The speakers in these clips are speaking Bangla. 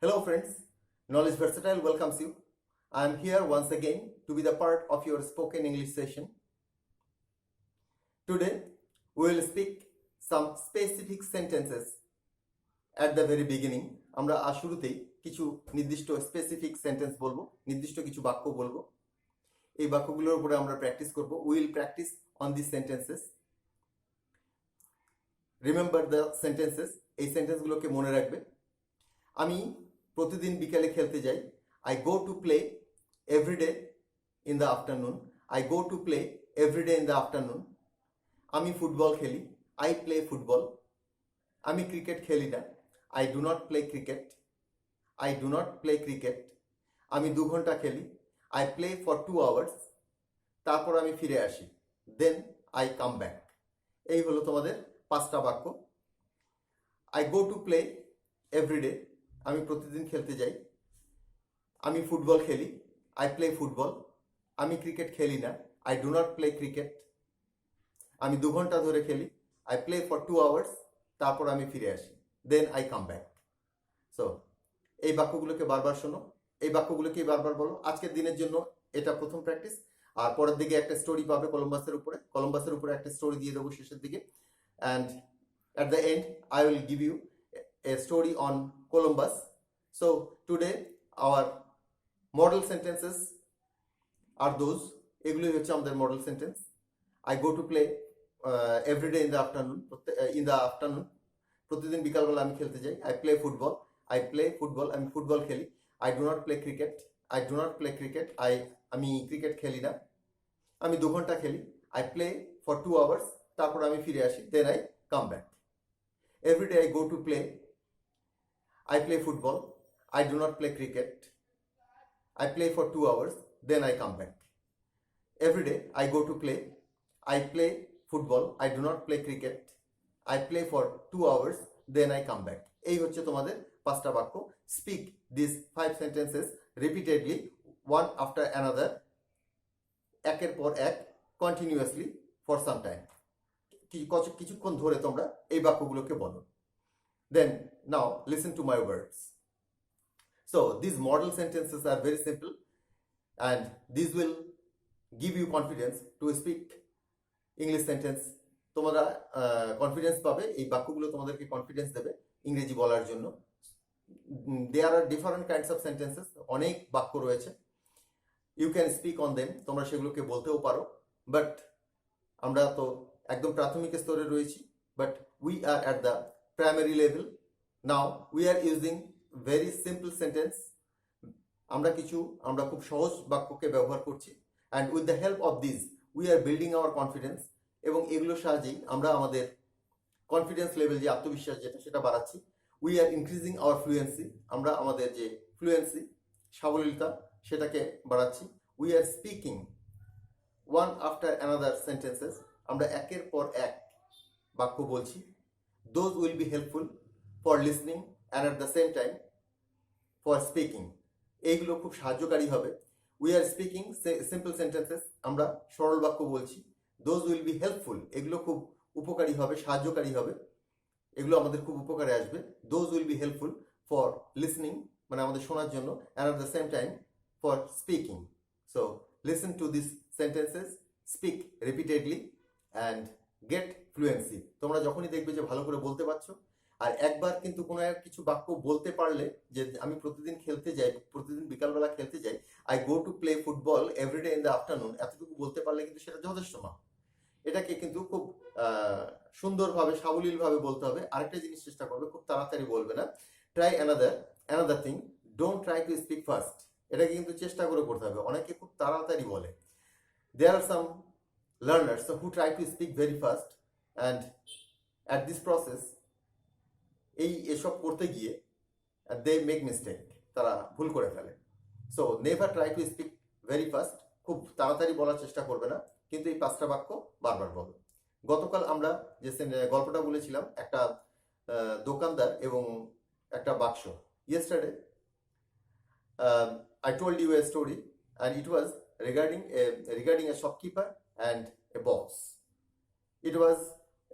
Hello friends, Knowledge Versatile welcomes you. I am here once again to be the part of your spoken English session. Today we will speak some specific sentences at the very beginning. আমরা শুরুতেই কিছু নির্দিষ্ট স্পেসিফিক সেন্টেন্স বলবো, নির্দিষ্ট কিছু বাক্য বলবো। এই বাক্যগুলোর উপরে আমরা প্র্যাকটিস করব। We will practice on these sentences. Remember the sentences. এই সেন্টেন্সগুলোকে মনে রাখবে। আমি প্রতিদিন বিকালে খেলতে যাই। I go to play every day in the afternoon. I go to play every day in the afternoon. আমি ফুটবল খেলি। I play football. আমি ক্রিকেট খেলি না। I do not play cricket. I do not play cricket. আমি 2 ঘন্টা খেলি। I play for 2 hours. তারপর আমি ফিরে আসি। Then I come back. এই হলো তোমাদের 5টা বাক্য। I go to play every day. আমি প্রতিদিন খেলতে যাই। আমি ফুটবল খেলি। I play football. আমি ক্রিকেট খেলি না। I do not play cricket. আমি 2 ঘন্টা ধরে খেলি। I play for 2 hours. তারপর আমি ফিরে আসি। Then I come back. So এই বাক্যগুলোকে বারবার শোনো, এই বাক্যগুলোকেই বারবার বলো। আজকের দিনের জন্য এটা প্রথম প্র্যাকটিস। আর পরের দিকে একটা স্টোরি পাবে কলম্বাসের উপরে একটা স্টোরি দিয়ে দেবো শেষের দিকে। And at the end I will give you a story on Columbus. So today our model sentences are those. এগুলোই হচ্ছে আমাদের model sentence. I go to play every day in the afternoon. প্রতিদিন বিকালবেলা আমি খেলতে যাই। I play football. আমি ফুটবল খেলি। I do not play cricket. আমি ক্রিকেট খেলি না। আমি 2 ঘন্টা খেলি। I play for 2 hours. তারপর আমি ফিরে আসি। Then I come back. Every day I go to play. I play football. I do not play cricket. I play for 2 hours. Then I come back. Every day I go to play. I play football. I do not play cricket. I play for 2 hours. Then I come back. এই হচ্ছে তোমাদের 5টা বাক্য। Speak these 5 sentences repeatedly, one after another, একের পর এক, continuously for some time. কিছুক্ষণ ধরে তোমরা এই বাক্যগুলোকে বলো। Then now listen to my words. So these model sentences are very simple and these will give you confidence to speak English sentence. তোমরা কনফিডেন্স পাবে, এই বাক্যগুলো তোমাদেরকে কনফিডেন্স দেবে ইংরেজি বলার জন্য। There are different kinds of sentences. অনেক বাক্য রয়েছে। You can speak on them. তোমরা সেগুলোকে বলতেও পারো। বাট আমরা তো একদম প্রাথমিক স্তরে রয়েছি। But we are at the primary level. Now we are using very simple sentence. আমরা খুব সহজ বাক্যকে ব্যবহার করছি। And with the help of these we are building our confidence. এবং এগুলোর সাহায্যেই আমরা আমাদের কনফিডেন্স লেভেল, যে আত্মবিশ্বাস সেটা বাড়াচ্ছি। We are increasing our fluency. আমরা আমাদের যে ফ্লুয়েন্সি, সাবলীলতা, সেটাকে বাড়াচ্ছি। We are speaking one after another sentences. আমরা একের পর এক বাক্য বলছি। Those will be helpful for listening and at the same time for speaking. এইগুলো খুব সাহায্যকারী হবে। We are speaking simple sentences. আমরা সরল বাক্য বলছি। Those will be helpful. এগুলো খুব উপকারী হবে, সাহায্যকারী হবে। এগুলো আমাদের খুব উপকারে আসবে। Those will be helpful for listening, মানে আমাদের শোনার জন্য, and at the same time for speaking. So listen to these sentences, speak repeatedly and get fluency. তোমরা যখনই দেখবে যে ভালো করে বলতে পারছো, আর একবার কিন্তু কোনো কিছু বাক্য বলতে পারলে, যে আমি প্রতিদিন খেলতে যাই, প্রতিদিন বিকালবেলা খেলতে যাই, I go to play football every day in the afternoon, এতটুকু বলতে পারলে কিন্তু সেটা যথেষ্ট না। এটাকে কিন্তু খুব সুন্দরভাবে, সাবলীলভাবে বলতে হবে। আরেকটা জিনিস চেষ্টা করবে, খুব তাড়াতাড়ি বলবে না। Try another thing, don't try to speak fast. এটাকে কিন্তু চেষ্টা করে করতে হবে। অনেকে খুব তাড়াতাড়ি বলে। There are some learners who try to speak very fast and at this process এসব করতে গিয়ে they make mistake, তারা ভুল করে ফেলে। So never try to speak very fast. খুব তাড়াতাড়ি বলার চেষ্টা করবে না, কিন্তু এই 5টা বাক্য বারবার বলো। গতকাল আমরা যে গল্পটা বলেছিলাম, একটা দোকানদার এবং একটা বাক্স। Yesterday I told you a story and it was regarding a shopkeeper and a box. It was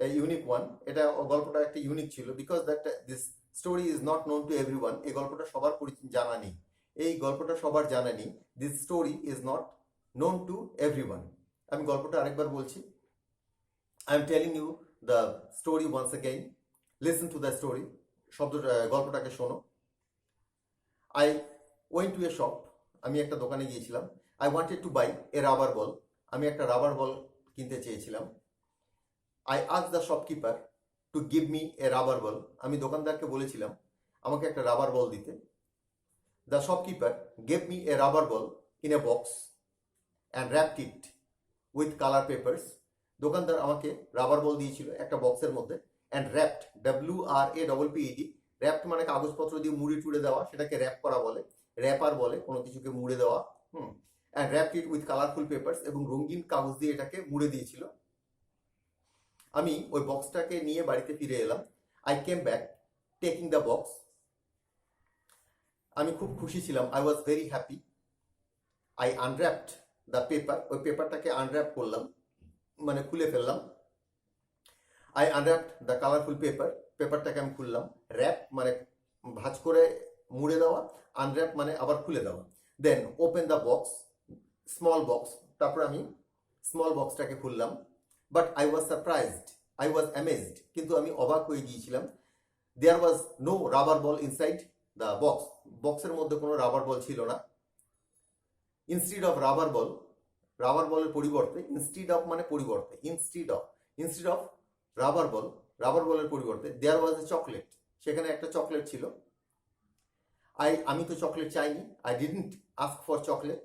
a unique one. এটা গল্পটা একটা ইউনিক ছিল because that this story is not known to everyone, এই গল্পটা সবার জানা নেই, এই গল্পটা সবার জানা নেই। This story is not known to everyone. আমি গল্পটা আরেকবার বলছি। I am telling you the story once again. Listen to the story. গল্পটাকে শোনো। I went to a shop, আমি একটা দোকানে গিয়েছিলাম। I wanted to buy a rubber ball, আমি একটা রাবার বল কিনতে চেয়েছিলাম। I ask the shopkeeper to give me a rubber ball, আমি দোকানদারকে বলেছিলাম আমাকে একটা রাবার বল দিতে। The shopkeeper gave me a rubber ball in a box and wrapped it with colour papers. দোকানদার আমাকে রাবার বল দিয়েছিল একটা বক্সের মধ্যে, অ্যান্ড র্যাপড, WRAPPED, র্যাপড মানে কাগজপত্র দিয়ে মুড়ে টুড়ে দেওয়া, সেটাকে র্যাপ করা বলে, র্যাপার বলে কোনো কিছুকে মুড়ে দেওয়া। And wrapped it with colourful papers, এবং রঙিন কাগজ দিয়ে এটাকে মুড়ে দিয়েছিল। আমি ওই বক্সটাকে নিয়ে বাড়িতে ফিরে এলাম। I came back taking the box, আমি খুব খুশি ছিলাম। I was very happy. I unwrapped the paper, ওই পেপারটাকে আনর্যাপ করলাম, মানে খুলে ফেললাম। I unwrapped the colourful paper, পেপারটাকে আমি খুললাম। র্যাপ মানে ভাঁজ করে মুড়ে দেওয়া, আনর্যাপ মানে আবার খুলে দেওয়া। Then open the box, small box, তারপর আমি স্মল বক্সটাকে খুললাম। But I was surprised, I was amazed, কিন্তু আমি অবাক হয়ে গিয়েছিলাম। There was no rubber ball inside the box, বক্সের মধ্যে কোনো রাবার বল ছিল না। Instead of rubber ball, rubber বলের পরিবর্তে, ইনস্টিড অফ মানে পরিবর্তে, instead of rubber ball, rubber বলের পরিবর্তে দেয়ার ওয়াজ এ চকলেট, সেখানে একটা চকলেট ছিল। আমি তো চকলেট চাইনি, I didn't ask for chocolate,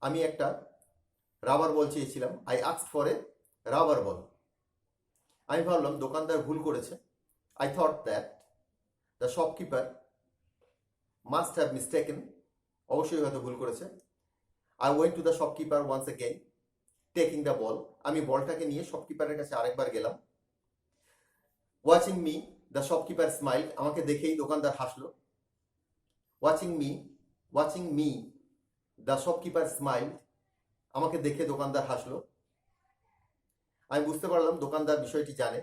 আমি একটা রাবার বল চেয়েছিলাম। I asked for a rubber ball. আমি ভাবলাম দোকানদার ভুল করেছে। I thought that the shopkeeper must have mistaken, অবশ্যই হয়তো ভুল করেছে। I went to the shopkeeper once again taking the ball, আমি বলটাকে নিয়ে শপকিপারের কাছে আরেকবার গেলাম। Watching me the shopkeeper smile, আমাকে দেখেই দোকানদার হাসলো। Watching me the shopkeeper smile, আমাকে দেখে দোকানদার হাসলো। আমি বুঝতে পারলাম দোকানদার বিষয়টি জানে।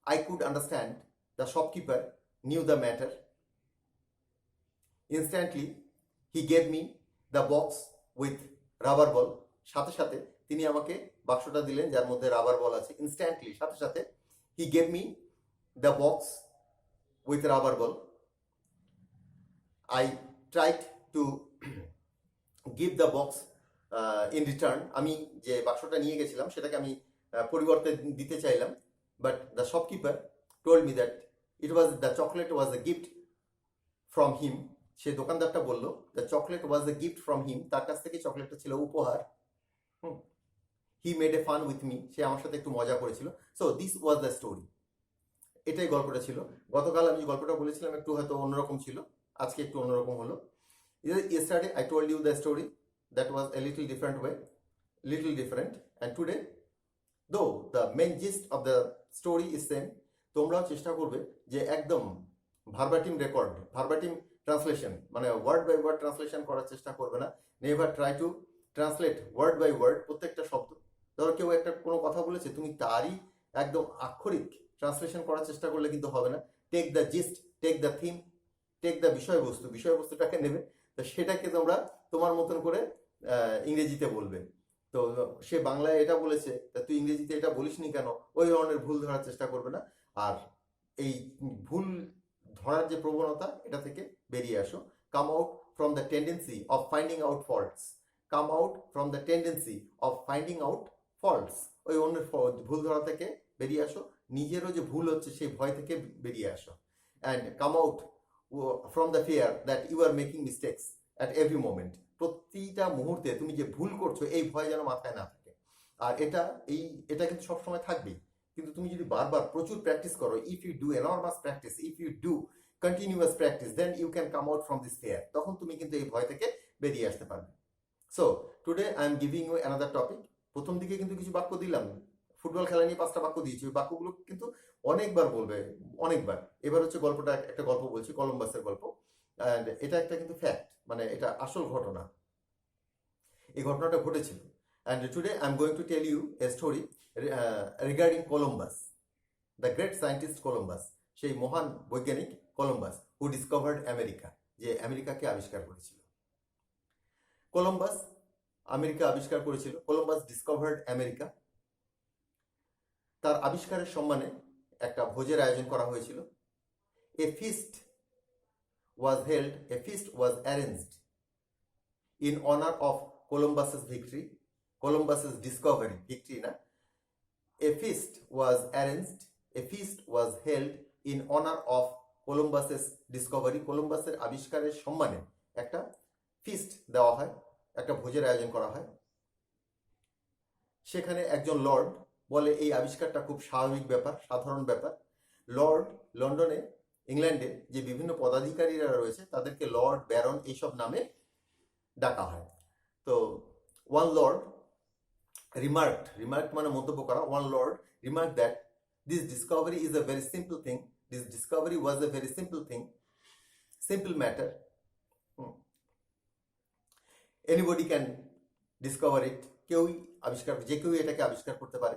I could understand the shopkeeper knew the matter. Instantly he gave me the box with rubber ball, সাথে সাথে তিনি আমাকে বাক্সটা দিলেন যার মধ্যে রাবার বল আছে। ইনস্ট্যান্টলি, সাথে সাথে, হি gave me the box with rubber ball. I tried to give the box in return, আমি যে বাক্সটা নিয়ে গেছিলাম সেটাকে আমি পরিবর্তে দিতে চাইলাম। But the shopkeeper told me that the chocolate was a gift from him, সে দোকানদারটা বললো the chocolate was a gift from him, তার কাছ থেকে চকলেটটা ছিল উপহার। He made a fun with me, সে আমার সাথে একটু মজা করেছিল। So this was the story, এটাই গল্পটা ছিল। গতকাল আমি গল্পটা বলেছিলাম একটু হয়তো অন্যরকম ছিল, আজকে একটু অন্যরকম হলো। Yesterday I told you the story that was a little different way, little different, and today though the main gist of the story is same, তোমরাও চেষ্টা করবে যে একদম ভার্বাটিম রেকর্ড, ভার্বাটিম ট্রান্সলেশন, মানে ওয়ার্ড বাই ওয়ার্ড ট্রান্সলেশন করার চেষ্টা করবে না। Never try to translate word by word প্রত্যেকটা শব্দ। ধরো কেউ একটা কোনো কথা বলেছে, তুমি তারই একদম আক্ষরিক ট্রান্সলেশন করার চেষ্টা করলে কিন্তু হবে না। Take the gist, take the theme, take the বিষয়বস্তু, বিষয়বস্তুটাকে নেবে, তো সেটাকে তোমরা তোমার মতন করে ইংরেজিতে বলবে। তো সে বাংলায় এটা বলেছে, তা তুই ইংরেজিতে এটা বলিসনি কেন, ওই ধরনের ভুল ধরার চেষ্টা করবে না। আর এই ভুল ধরার যে প্রবণতা, এটা থেকে বেরিয়ে আসো। Come out from the tendency of finding out faults, come out from the tendency of finding out faults, ওই অন্যের ভুল ধরা থেকে বেরিয়ে আসো। নিজেরও যে ভুল হচ্ছে সেই ভয় থেকে বেরিয়ে আসো। And come out from the fear that you are making mistakes at every moment, প্রতিটা মুহূর্তে তুমি যে ভুল করছো এই ভয় যেন মাথায় না থাকে। আর এটা কিন্তু সবসময় থাকবেই, কিন্তু তুমি যদি বারবার প্রচুর প্র্যাকটিস করো, if you do enormous practice, if you do continuous practice, then you can come out from this fear, তখন তুমি কিন্তু এই ভয় থেকে বেরিয়ে আসতে পারবে। So today I am giving you another topic. প্রথম দিকে কিন্তু কিছু বাক্য দিলাম, ফুটবল খেলা নিয়ে 5টা বাক্য দিয়েছি, ওই বাক্যগুলো কিন্তু অনেকবার বলবে, অনেকবার। এবার হচ্ছে গল্পটা, একটা গল্প বলছি, কলম্বাসের গল্প। অ্যান্ড এটা একটা কিন্তু ফ্যাক্ট, মানে এটা আসল ঘটনা, এই ঘটনাটা ঘটেছিল। And today I am going to tell you a story regarding Columbus, the great scientist Columbus, সেই মহান বৈজ্ঞানিক কলম্বাস হু ডিসকভার্ড আমেরিকা, যে আমেরিকাকে আবিষ্কার করেছিল। কলম্বাস আমেরিকা আবিষ্কার করেছিল, কলম্বাস ডিসকভার্ড আমেরিকা। তার আবিষ্কারের সম্মানে একটা ভোজের আয়োজন করা হয়েছিল। A feast was arranged in honor of Columbus's victory, Columbus's discovery, victory na. A feast was held in honor of Columbus's discovery, Columbus's আবিষ্কারের সম্মানে একটা ফিস্ট দেওয়া হয়, একটা ভোজের আয়োজন করা হয়। সেখানে একজন লর্ড বলে এই আবিষ্কারটা খুব স্বাভাবিক ব্যাপার, সাধারণ ব্যাপার। লর্ড, লন্ডনে, ইংল্যান্ডে যে বিভিন্ন পদাধিকারীরা রয়েছে তাদেরকে লর্ড, ব্যারন এইসব নামে ডাকা হয়। তো ওয়ান লর্ড রিমার্কড মানে মন্তব্য করা, one lord remark that this discovery is a very simple thing, this discovery was a very simple matter, anybody can discover it, যে কেউ এটাকে আবিষ্কার করতে পারে।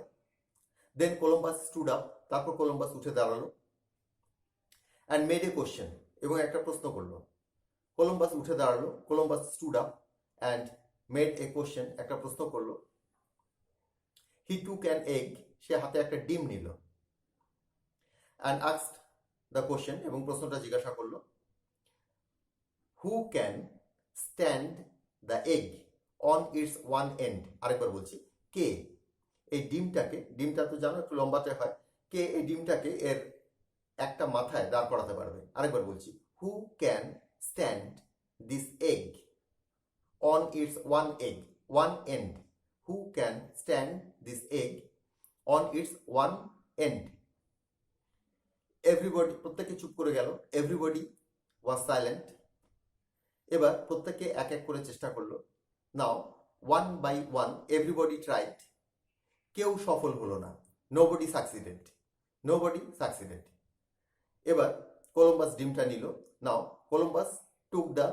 দেন কলম্বাস স্টুড আপ, তারপর কলম্বাস উঠে দাঁড়ালো, অ্যান্ড মেড এ কোশ্চেন, এবং একটা প্রশ্ন করলো। কলম্বাস উঠে দাঁড়ালো, Columbus stood up and made a question, একটা প্রশ্ন করলো। হি টুক অ্যান এগ, সে হাতে একটা ডিম নিল, অ্যান্ড আস্কড দ্য কোশ্চেন, এবং প্রশ্নটা জিজ্ঞাসা করলো, who can stand the egg on its one end. আরেকবার বলছি, কে এই ডিমটা তো জানো একটু লম্বাতে হয়, কে এই ডিমটাকে এর একটা মাথায় দাঁড় করাতে পারবে। আরেকবার বলছি, who can stand this egg on its one end, who can stand this egg on its one end. Everybody, প্রত্যেকে চুপ করে গেল, everybody was silent. এবার প্রত্যেকে এক এক করে চেষ্টা করলো। now one by one everybody tried, কেউ সফল হলো না, nobody succeeded. এবার কলম্বাস ডিমটা নিল। Now Columbus took the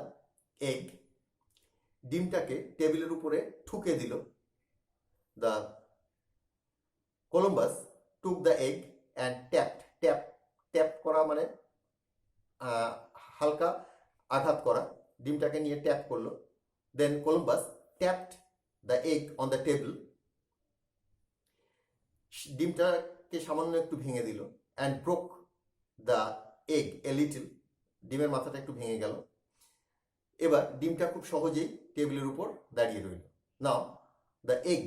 egg, ডিমটাকে টেবিলের উপরে ঠুকে দিল। The Columbus took the egg and tap করা মানে হালকা আঘাত করা, ডিমটাকে নিয়ে ট্যাপ করলো। Then Columbus tapped the egg on the table, ডিমটাকে সামান্য একটু ভেঙে দিল। And broke the egg a little, ডিমের মাথাটা একটু ভেঙে গেল। এবার ডিমটা খুব সহজেই টেবিলের উপর দাঁড়িয়ে রইল। Now the egg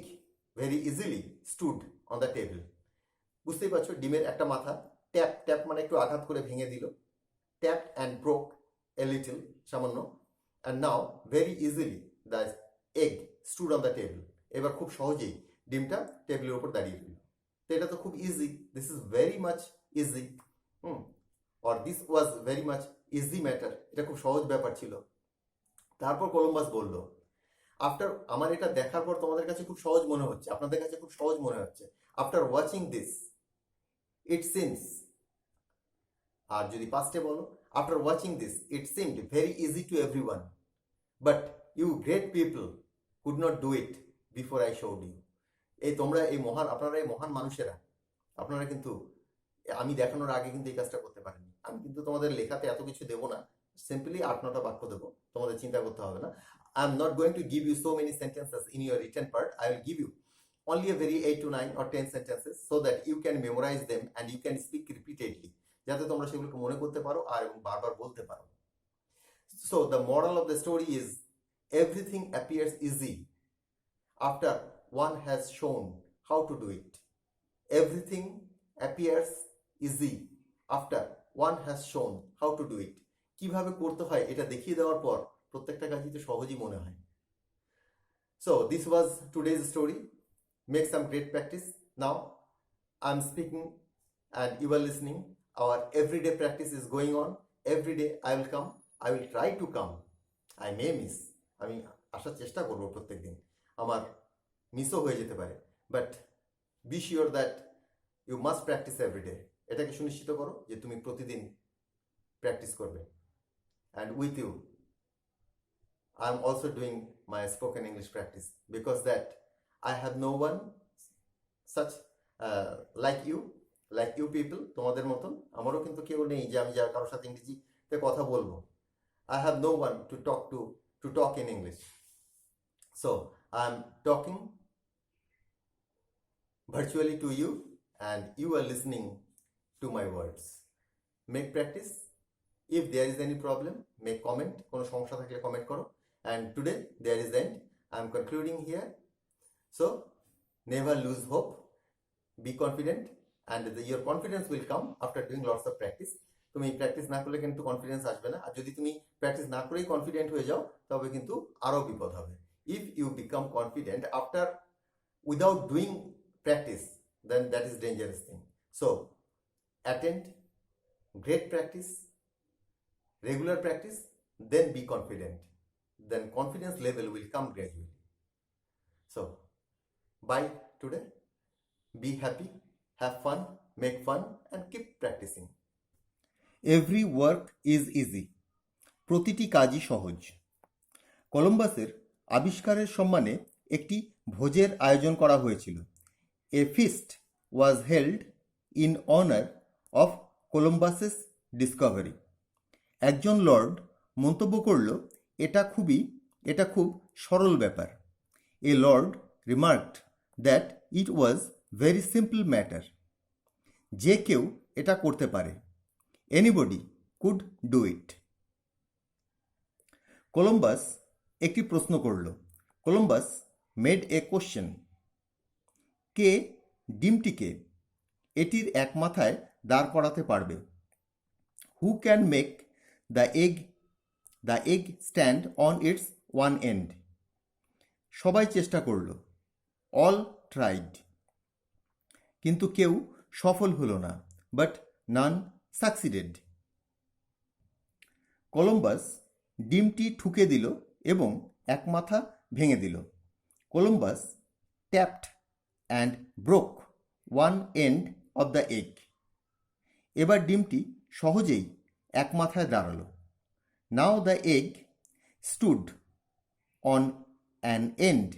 very easily stood on the table. বুঝতেই পারছো, ডিমের একটা মাথা ট্যাপ মানে একটু আঘাত করে ভেঙে দিল, tap and broke a little, সামান্য, and now very easily the egg stood on the table. এবার খুব সহজেই ডিমটা টেবিলের উপর দাঁড়িয়ে রইল। তো এটা তো খুব easy, this is very much easy, or this was very much easy matter, এটা খুব সহজ ব্যাপার ছিল। তারপর কলম্বাস বলল, আফটার, আমার এটা দেখার পর তোমাদের কাছে খুব সহজ মনে হচ্ছে, আপনাদের কাছে খুব সহজ মনে হচ্ছে, after watching this it seems, আর যদি পাস্টে বলো, after watching this it seemed very easy to everyone, but you great people could not do it before I showed you. আপনারা এই মহান মানুষেরা, আপনারা কিন্তু আমি দেখানোর আগে কিন্তু এই কাজটা করতে পারেনি। আমি কিন্তু তোমাদের লেখাতে এত কিছু দেবো না, সিম্পলি 8-9টা বাক্য দেবো, তোমাদের চিন্তা করতে হবে না। I am not going to give you so many sentences in your written part, I will give you only a very 8 to 9 or 10 sentences so that you can memorize them and you can speak repeatedly, যাতে তোমরা সেগুলোকে মনে করতে পারো আর এবং বারবার বলতে পারো। So the moral of the story is everything appears easy after one has shown how to do it. Everything appears easy after one has shown how to do it. কিভাবে করতে হয় এটা দেখিয়ে দেওয়ার পর প্রত্যেকটা কাজই তো সহজই মনে হয়। So this was today's story. Make some great practice. Now I'm speaking and you are listening. Our everyday practice is going on. Every day I will come. I will try to come. I may miss. আমি আসার চেষ্টা করব প্রত্যেকদিন, আমার মিসও হয়ে যেতে পারে, but be sure that you must practice everyday. এটাকে সুনিশ্চিত করো যে তুমি প্রতিদিন প্র্যাকটিস করবে। And with you I am also doing my spoken English practice, because that I have no one such like you like you people, তোমাদের মতন আমারও কিন্তু কেউ নেই যে আমি যার কারোর সাথে ইংরেজিতে কথা বলবো। I have no one to talk in English. So I'm talking virtually to you and you are listening to my words. Make practice. If there is any problem, make comment. কোনো সমস্যা থাকলে কমেন্ট করো। And today there is the end. I'm concluding here. So never lose hope. Be confident and your confidence will come after doing lots of practice. তুমি প্র্যাকটিস না করলে কিন্তু কনফিডেন্স আসবে না, আর যদি তুমি প্র্যাকটিস না করেই কনফিডেন্ট হয়ে যাও তবে কিন্তু আরও বিপদ হবে। If you become confident after without doing practice, then that is dangerous thing. So attend, great practice, regular practice, then be confident, then confidence level will come gradually. So bye today, be happy, have fun, make fun and keep practicing. Every work is easy, প্রতিটি কাজই সহজ। কলম্বাসের আবিষ্কারের সম্মানে একটি ভোজের আয়োজন করা হয়েছিল। A feast was held in honour of Columbus's discovery. একজন লর্ড মন্তব্য করল, এটা খুব সরল ব্যাপার। A lord remarked that it was very simple matter. যে কেউ এটা করতে পারে। Anybody could do it. Columbus একটি প্রশ্ন করল। Columbus made a question. কে ডিমটিকে এটির এক মাথায় দাঁড় করাতে পারবে? Who can make the egg stand on its one end? সবাই চেষ্টা করল। All tried. কিন্তু কেউ সফল হলো না। But none succeeded. কলম্বাস ডিমটি ঠুকে দিল এবং এক মাথা ভেঙে দিল। Columbus tapped and broke one end of the egg. এবার ডিমটি সহজেই এক মাথায় দাঁড়ালো। Now the egg stood on an end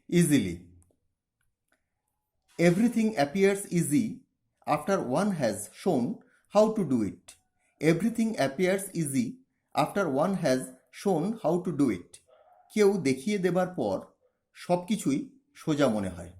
easily. Everything appears easy after one has shown how to do it. Everything appears easy after one has shown how to do it. কেউ দেখিয়ে দেবার পর সব কিছুই সোজা মনে হয়।